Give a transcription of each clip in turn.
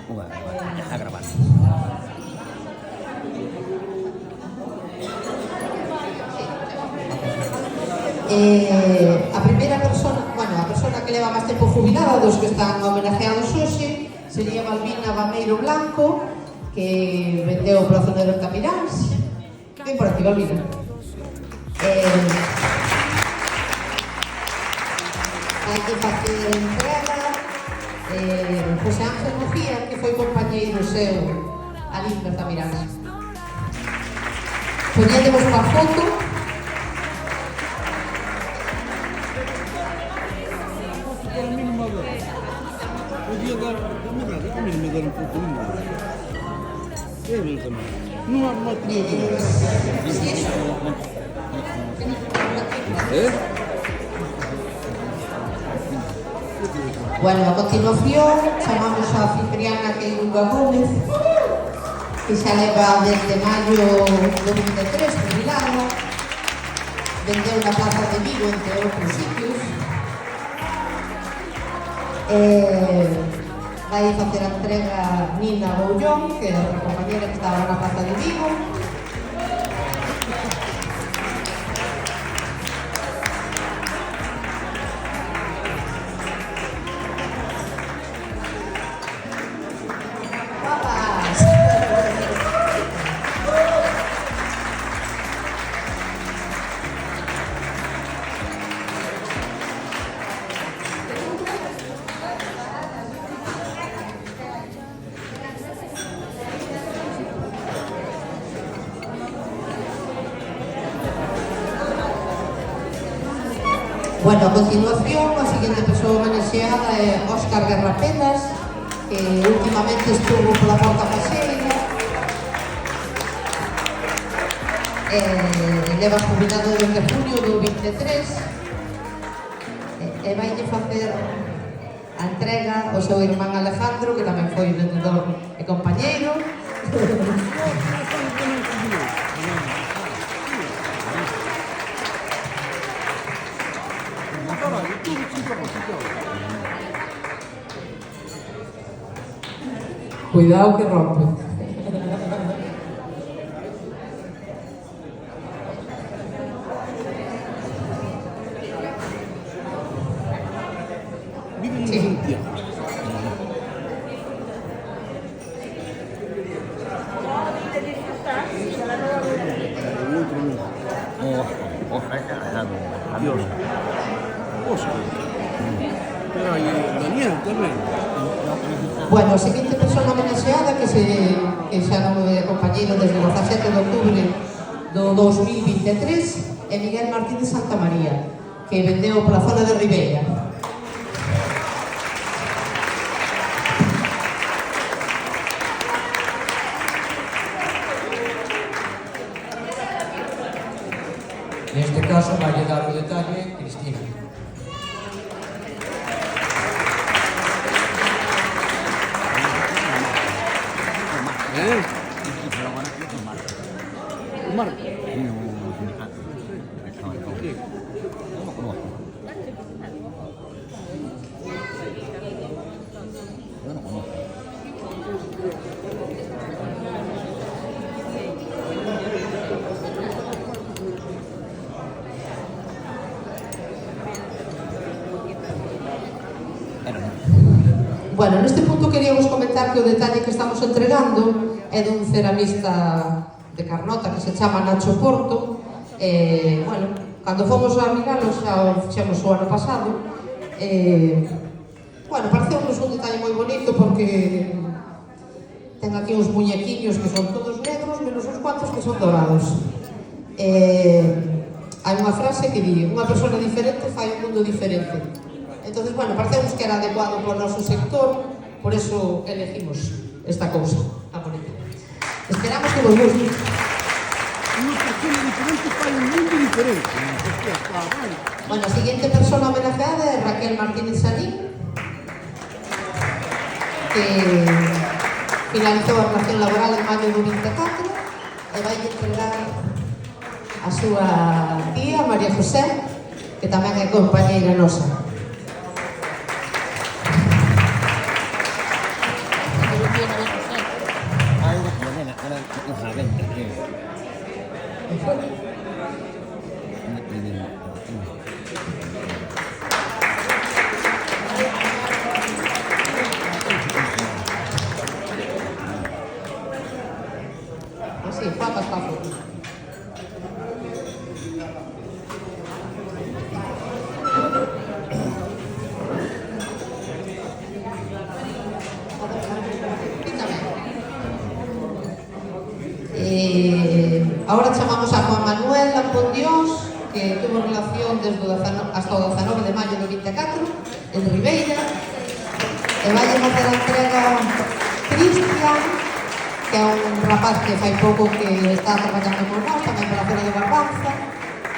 A gravar. A primeira persona, a persona que leva máis tempo jubilada dos que están homenajeados hoxe sería Balbina Bameiro Blanco, que vendeu para a zona de Bertamiráns. Ven por aquí, Balbina. Hai que facer entrega José Ángel Mujía, que foi compañeiro seu ali en Bertamiráns. Poñéndemos para foto. Bueno, a continuación chamamos a anfitriana Queiruga Gómez, que xa leva desde maio do 23 jubilada, vendeu na Plaza de Vigo, entre outros sitios. Vai facer a entrega Nina Boullón, que é outra compañera que estaba na Plaza de Vigo. Bueno, a continuación, a seguinte persoa homenaxeada é Óscar Garrapelas, que últimamente estuvo pola Porta Paseira, leva jubilado desde junio do 23, e vaille facer a entrega ao seu irmán Alejandro, que tamén foi vendedor e compañeiro. Cuidado que rompe. Sí. Adiós. Pero aí Daniel tamén. Bueno, a seguinte persona homenaxeada que xa non é compañeiro desde o 17 de outubro do 2023 é Miguel Martín de Santa María, que vendeu pola zona de Ribeira. Neste caso vai dar o detalle Cristina. Bueno, neste punto queríamos comentar que o detalle que estamos entregando é dun ceramista de Carnota que se chama Nacho Porto. Bueno, cando fomos a miralo xa o fixemos o ano pasado. Bueno, pareceu-nos un detalle moi bonito porque ten aquí uns muñequiños que son todos negros menos uns cuantos que son dorados. Hai unha frase que di: unha persona diferente fai un mundo diferente. Entonces, bueno, parecemos que era adecuado para o noso sector, por eso elegimos esta cousa tan bonita. Esperamos que vos guste. Unha persona diferente fai un mundo diferente. Bueno, a seguinte persona homenajeada é Raquel Martínez Sanín, que finalizou a relación laboral en maio do 24 e vai entregar a súa tía, María José, que tamén é compañeira nosa. Así, papas, papas. Ahora chamamos a Juan Manuel Lampondíos, que tuvo relación desde hasta o 19 de maio do 24 en Ribeira, e vai facer a entrega Cristian, que é un rapaz que fai pouco que está traballando con nós, tamén pola Feira de Barbanza,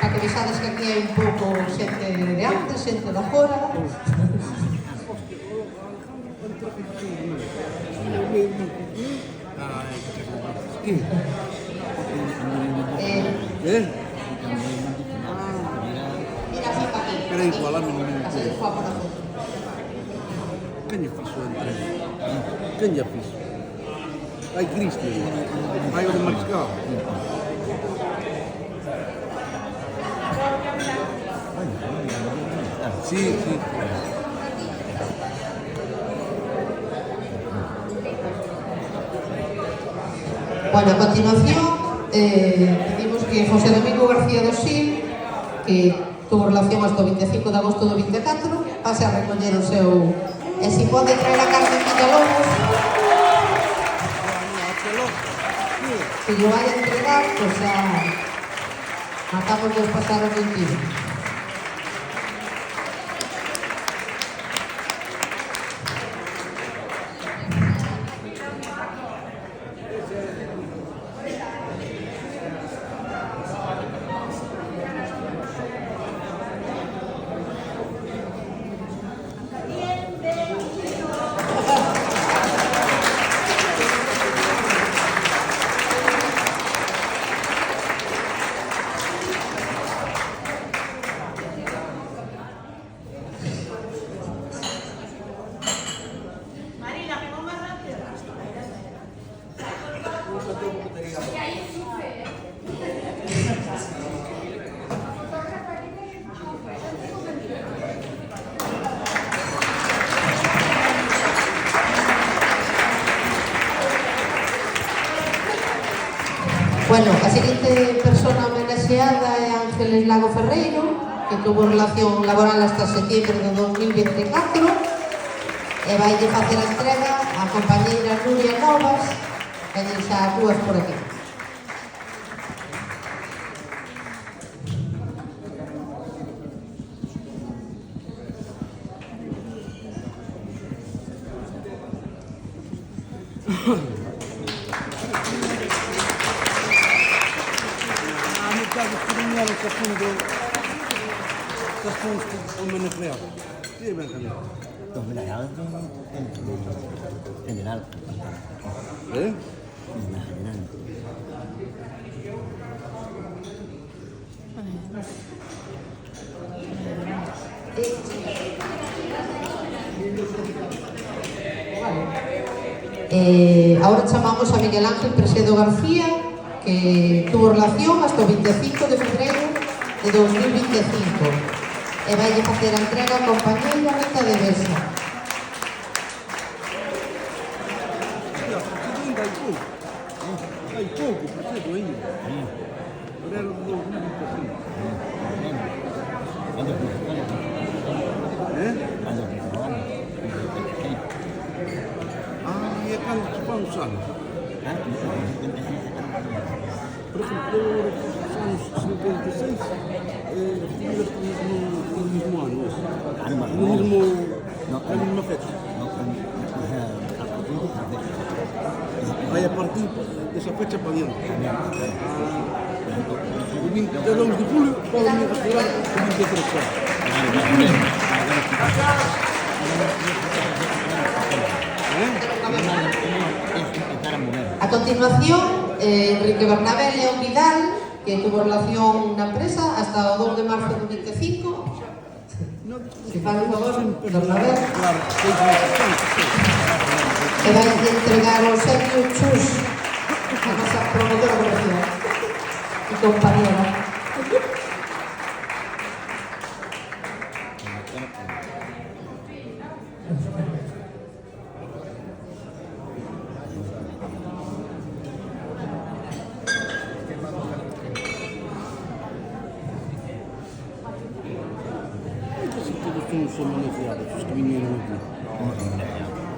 para que vexades que aquí hai un pouco xente de antes, xente da fora. Mira así para aquí. Era igual a mí. Así de Juan por la foto. Quen lle fixo a entrega? Quen lle fixo? Hai Cristian, hai o de Mariscal. Sí, sí. Bueno, a continuación pedimos que José Domingo García do Sil, que tuvo relación hasta o 25 de agosto do 24, pase a recoller o seu... E si pode traer a Carmen Villalobos, que lo vai a entregar, pues xa matamos de pasar o 21. Bueno, a seguinte persona homenaxeada é Ángeles Lago Ferreiro, que tuvo relación laboral hasta setembro de 2024 e vai facer a entrega a compañeira Nuria Novas, que deixa as dúas por aquí. Sí, ven, Javier. Pues mira, ya en general. ¿Eh? En general. Ahora chamamos a Miguel Ángel Presedo García, que tuvo relación hasta o 25 de febreiro de 2025. E vai facer a entrega a compañeira Rita de Besa. Hai pouco, Presedo ainda. Era o 2025. E é quantos anos? Por exemplo, os anos 56, no mesmo ano, na mesma festa. Aí a partir dessa fecha para diante. O 22 de julho podem retirar o 23 A continuación, Enrique Bernabé León Vidal, que tuvo relación na empresa hasta o 2 de marzo do 25. Se faz un favor, Bernabé. E vai entregar o Sergio Chus, a nosa promotora comercial. y compañera. Casi todos son homenajeados, os que vinieron aquí.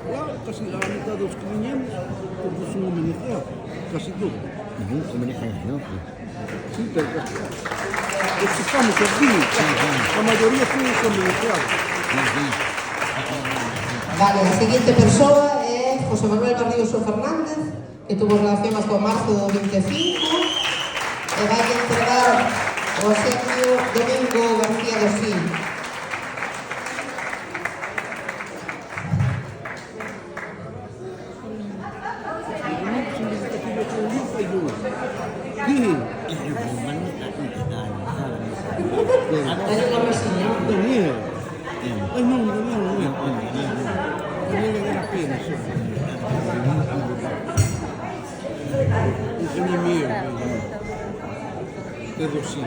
Claro, casi la mitad de los que vinieron, todos son homenajeados. Casi todos. Homenajeado, Sí, pero los que estamos aquí, la mayoría son homenajeados. Vale, a seguinte persoa é José Manuel Barrioso Fernández, que tuvo relación hasta o marzo do 25, e vai entregar o obsequio Domingo García do Sil. Dalle unha brasiña. Daniel. Ay, no, Daniel. Daniel le da la pena, sí. Es mi mío. De 200.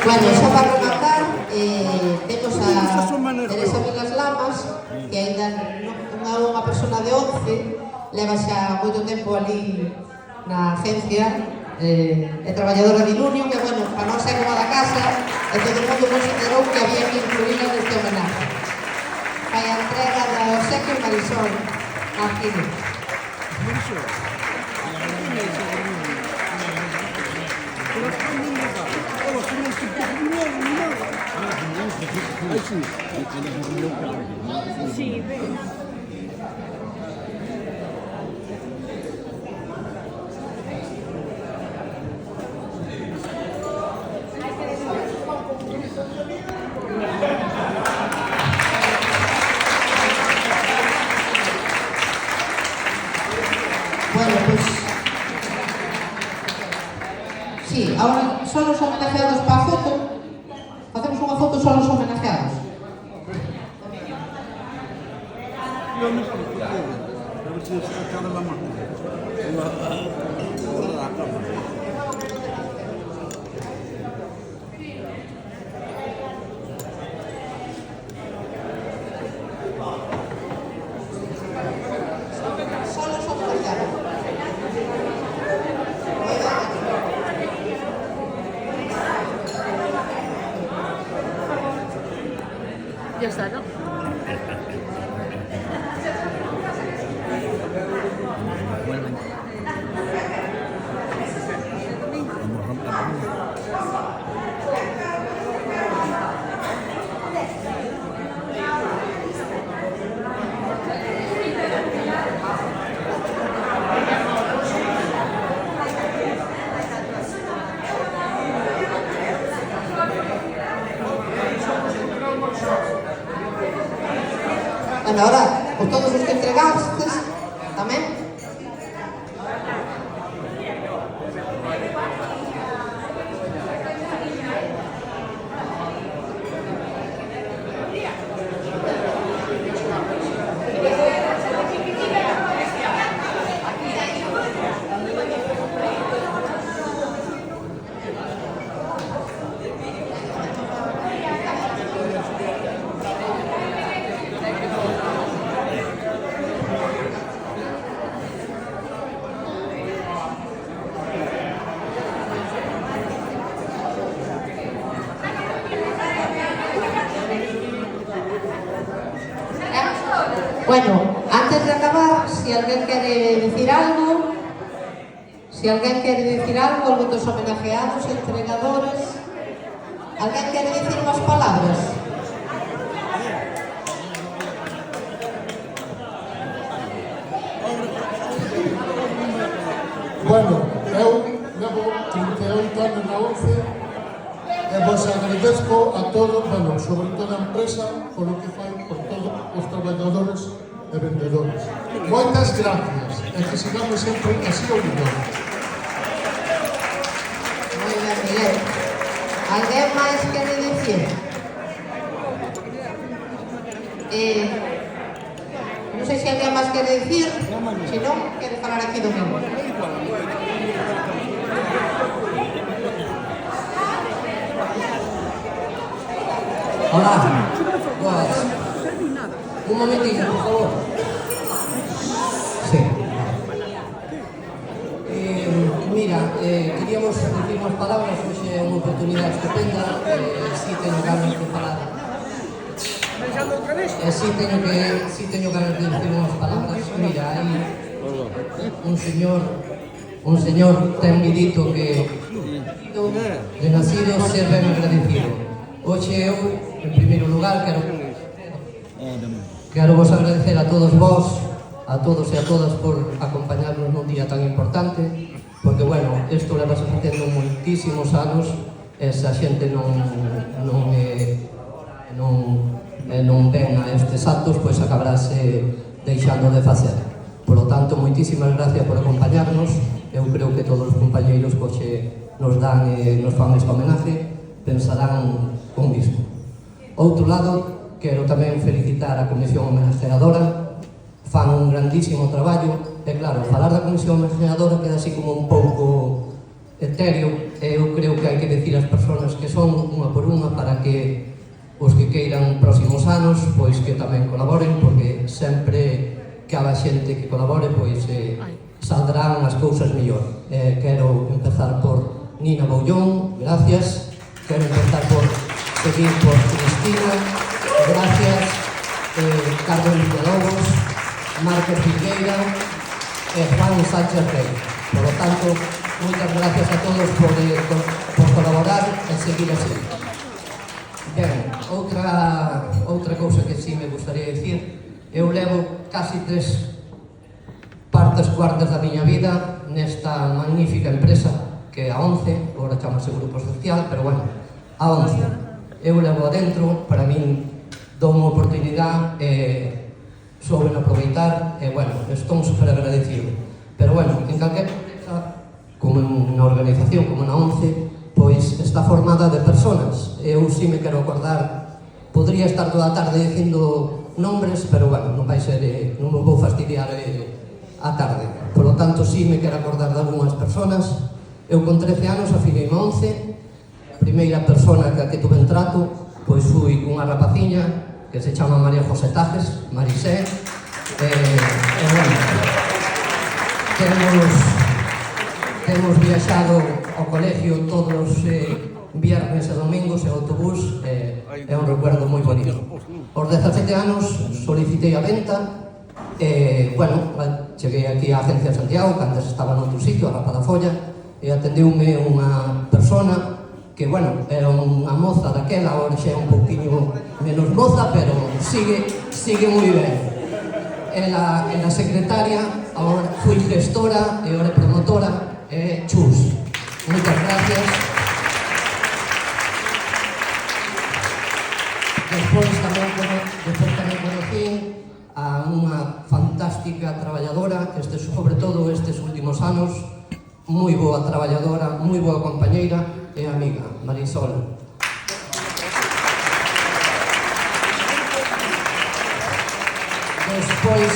Bueno, xa para rematar, temos a Teresa Vilas Lamas, que ainda non é unha persona de 11, leva xa moito tempo ali na agencia, é traballadora de Ilunio, que, bueno, para non ser unha da casa, e todo o mundo considerou que había que incluíla neste homenaje. Vai a entrega da obsequio Marisol Martínez. Sí. Bueno, pues sí, ahora son los homenajeados para a foto. Facemos unha foto só los homenajeados. Yo no sé, a ver si está cara la mano. La cámara. Solo los homenajeados. Ya está, ¿no? Bueno, ahora, por todos os que entregastes, tamén. Bueno, antes de acabar, si alguén quere decir algo, algún dos homenajeados, entregadores, alguén quere decir unhas palabras? Bueno, eu levo 38 anos na ONCE e vos agradezco a todos, bueno, sobre todo a empresa, por o que fai por todos os traballadores e vendedores. Moitas gracias e que sigamos sempre así o millón. Moi ben, Miguel. Alguén máis quere dicir? Non sei se alguén máis quere dicir, se non, quere falar aquí Domingo. Hola, boas. Un momentinho, por favor. Sí. Mira, queríamos decir unas palabras, hoxe é unha oportunidade estupenda, si teño ganas de falar. Si teño ganas de decir unhas palabras. Mira, hai un señor ten dito que de nacido ser ben agradecido. Hoxe eu, en primeiro lugar, quero vos agradecer a todos vos, a todos e a todas por acompañarnos nun día tan importante, porque, bueno, isto levase facendo moitísimos anos, e se a xente non ven a estes actos, pois acabarase deixando de facer. Por lo tanto, moitísimas gracias por acompañarnos. Eu creo que todos os compañeiros que hoxe nos dan e nos fan este homenaje pensarán o mismo. Outro lado, quero tamén felicitar a Comisión Homenajeadora, fan un grandísimo traballo, e claro, falar da Comisión Homenajeadora queda así como un pouco etéreo, e eu creo que hai que decir as persoas que son unha por unha para que os que queiran próximos anos, pois que tamén colaboren, porque sempre que haga xente que colabore, pois saldrán as cousas mellor. Quero empezar por Nina Boullón, gracias. Quero empezar por seguir por Cristina, gracias. Carmen Villalobos, Marcos Figueira e Juan Sánchez Rey. Por lo tanto, moitas gracias a todos por colaborar e seguir así. Ben, outra cousa que sí me gustaría dicir, eu levo casi 3 partes cuartas da miña vida nesta magnífica empresa que é a ONCE, agora chamase Grupo Social, pero bueno, a ONCE. Eu levo adentro, para min dou unha oportunidade e souben aproveitar e, bueno, estou super agradecido. Pero, bueno, en calquer empresa, como na organización, como na ONCE, pois está formada de personas. Eu si me quero acordar, podría estar toda a tarde dicindo nombres, pero, bueno, non vai ser, non me vou fastidiar a tarde. Por lo tanto, si me quero acordar de algunhas personas. Eu con 13 anos afiliei a ONCE, a primeira persona que tuve en trato, pois fui cunha rapaciña que se chama María José Tajes, Marisé, bueno, temos viaxado ao colegio todos os viernes e domingos en autobús, é un recuerdo moi bonito. Aos 17 anos solicitei a venta, bueno, cheguei aquí á Agencia de Santiago, que antes estaba noutro sitio, a Rapa da Folla, e atendeume unha persona que, bueno, era unha moza daquela, agora xa é un pouquinho menos moza, pero sigue moi ben. Era secretaria, agora fui gestora e agora promotora, Chus. Moitas gracias. Despois tamén conocí a unha fantástica traballadora, sobre todo estes últimos anos, moi boa traballadora, moi boa compañeira e amiga, Marisol. Despois,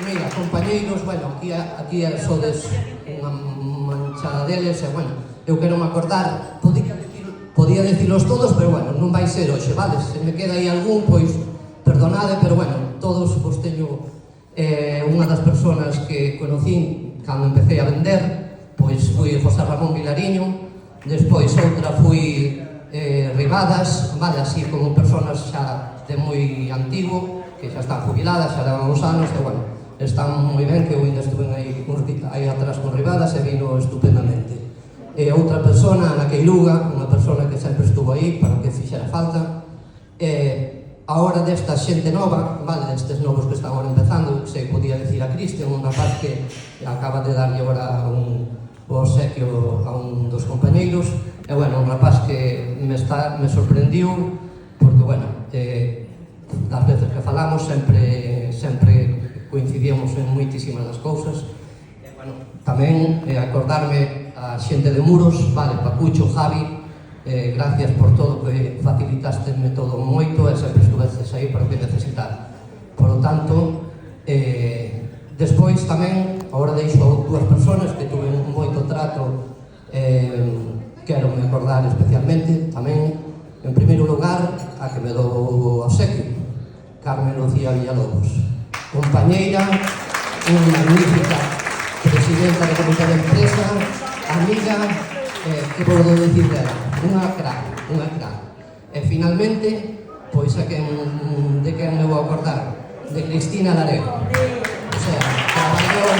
mira, compañeiros, bueno, aquí sodes unha manchada deles, e, bueno, eu quero me acordar, podía dicilos todos, pero, bueno, non vai ser hoxe, vale? Se me queda aí algún, pois, perdonade, pero, bueno, todos vos teño unha das persoas que conocí cando empecé a vender, pois fui José Ramón Vilariño, despois outra fui Ribadas, vale, así como persoas xa de moi antigo, que xa están jubiladas, xa levan uns anos, e, bueno, están moi ben, que eu ainda estuve aí atrás con Ribadas e vino estupendamente. E outra persona, Ana Queiluga, unha persona que sempre estuvo aí para que fixera falta. Agora desta xente nova, vale, destes novos que están agora empezando, se podía decir a Cristian, un rapaz que acaba de darlle agora o obsequio a un dos compañeiros, e, bueno, un rapaz que me sorprendiu, porque, bueno, das veces que falamos sempre coincidíamos en moitísimas das cousas. Bueno, tamén acordarme a xente de Muros, vale, Pacucho, Javi, gracias por todo, que facilitasteme todo moito e sempre estuveces aí para o que necesitar. Por lo tanto, despois tamén, agora deixo a dúas persoas que tuve moito trato, quero me acordar especialmente, tamén, en primeiro lugar, a que me dou obsequio, Carmen Lucía Villalobos, compañeira, unha magnífica presidenta do comité de empresa, amiga, que podo dicir dela, unha crack. E finalmente, pois a quen de quen me vou acordar, de Cristina Larejo. O sea, traballou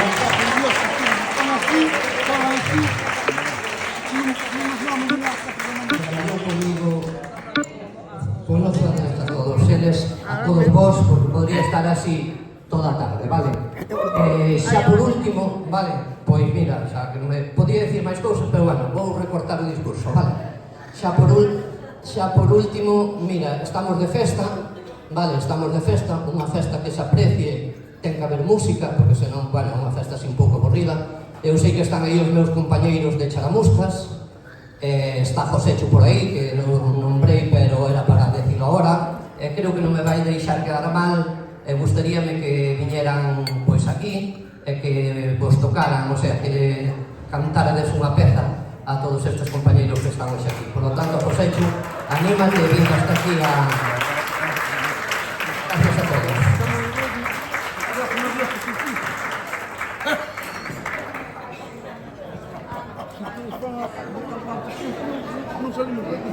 comigo, conocedes a todos eles, a todos vos, porque podría estar así toda a tarde, vale? Xa por último, vale? Pois mira, xa que non me podía dicir máis cousas, pero bueno, vou recortar o discurso, vale? Xa por último, mira, estamos de festa, vale? Estamos de festa, unha festa que se aprecie, ten que haber música, porque senón, bueno, unha festa así un pouco aburrida. Eu sei que están aí os meus compañeiros de Charamuscas, está Josécho por aí, que non nombrei, pero era para decirlo agora, creo que non me vai deixar quedar mal, gustaríame que viñeran pois aquí e que vos tocaran, o sea, que cantarades unha peza a todos estes compañeiros que están hoxe aquí. Por lo tanto, Josécho, anímate e vinga hasta aquí a... Gracias a todos. Non salimos de aquí.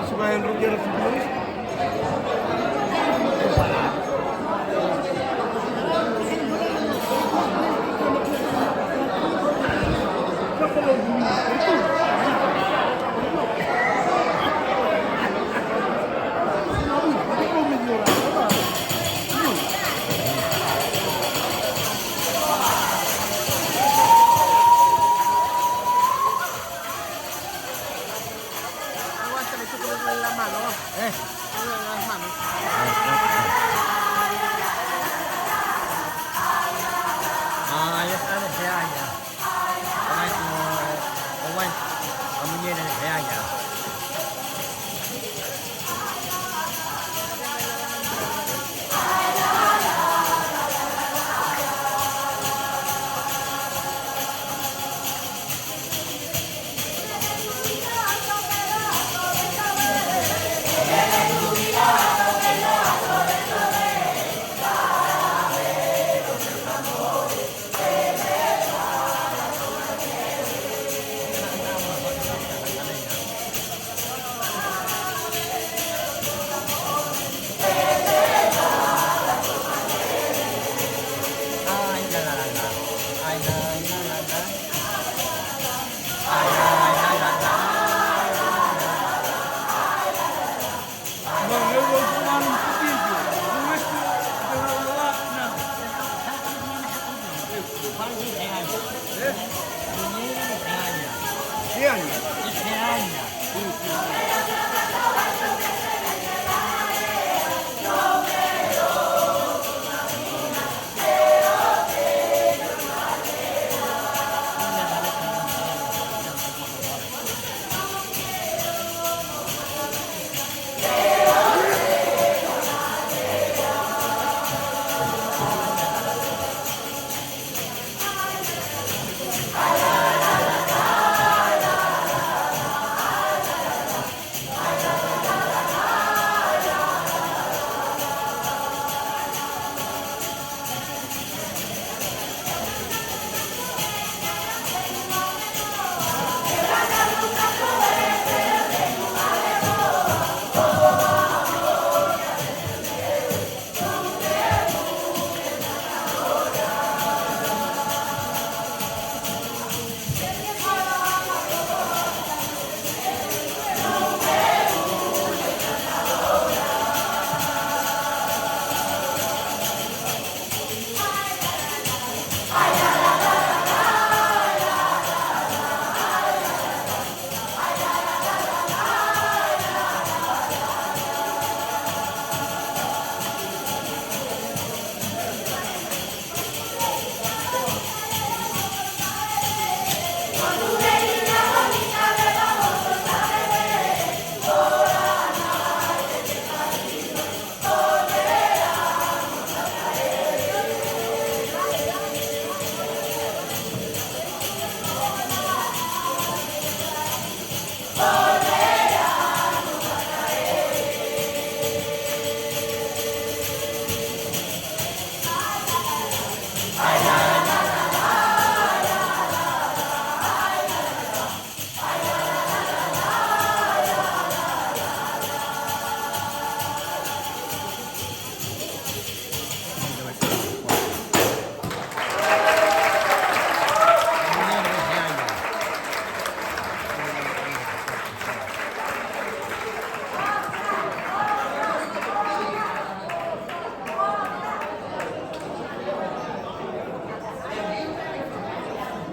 Se vai enrollar a futbolista.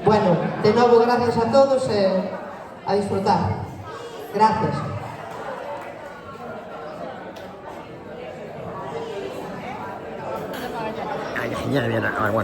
Bueno, de novo, gracias a todos e a disfrutar. Gracias. Ay, genial, bien. Ah, bueno.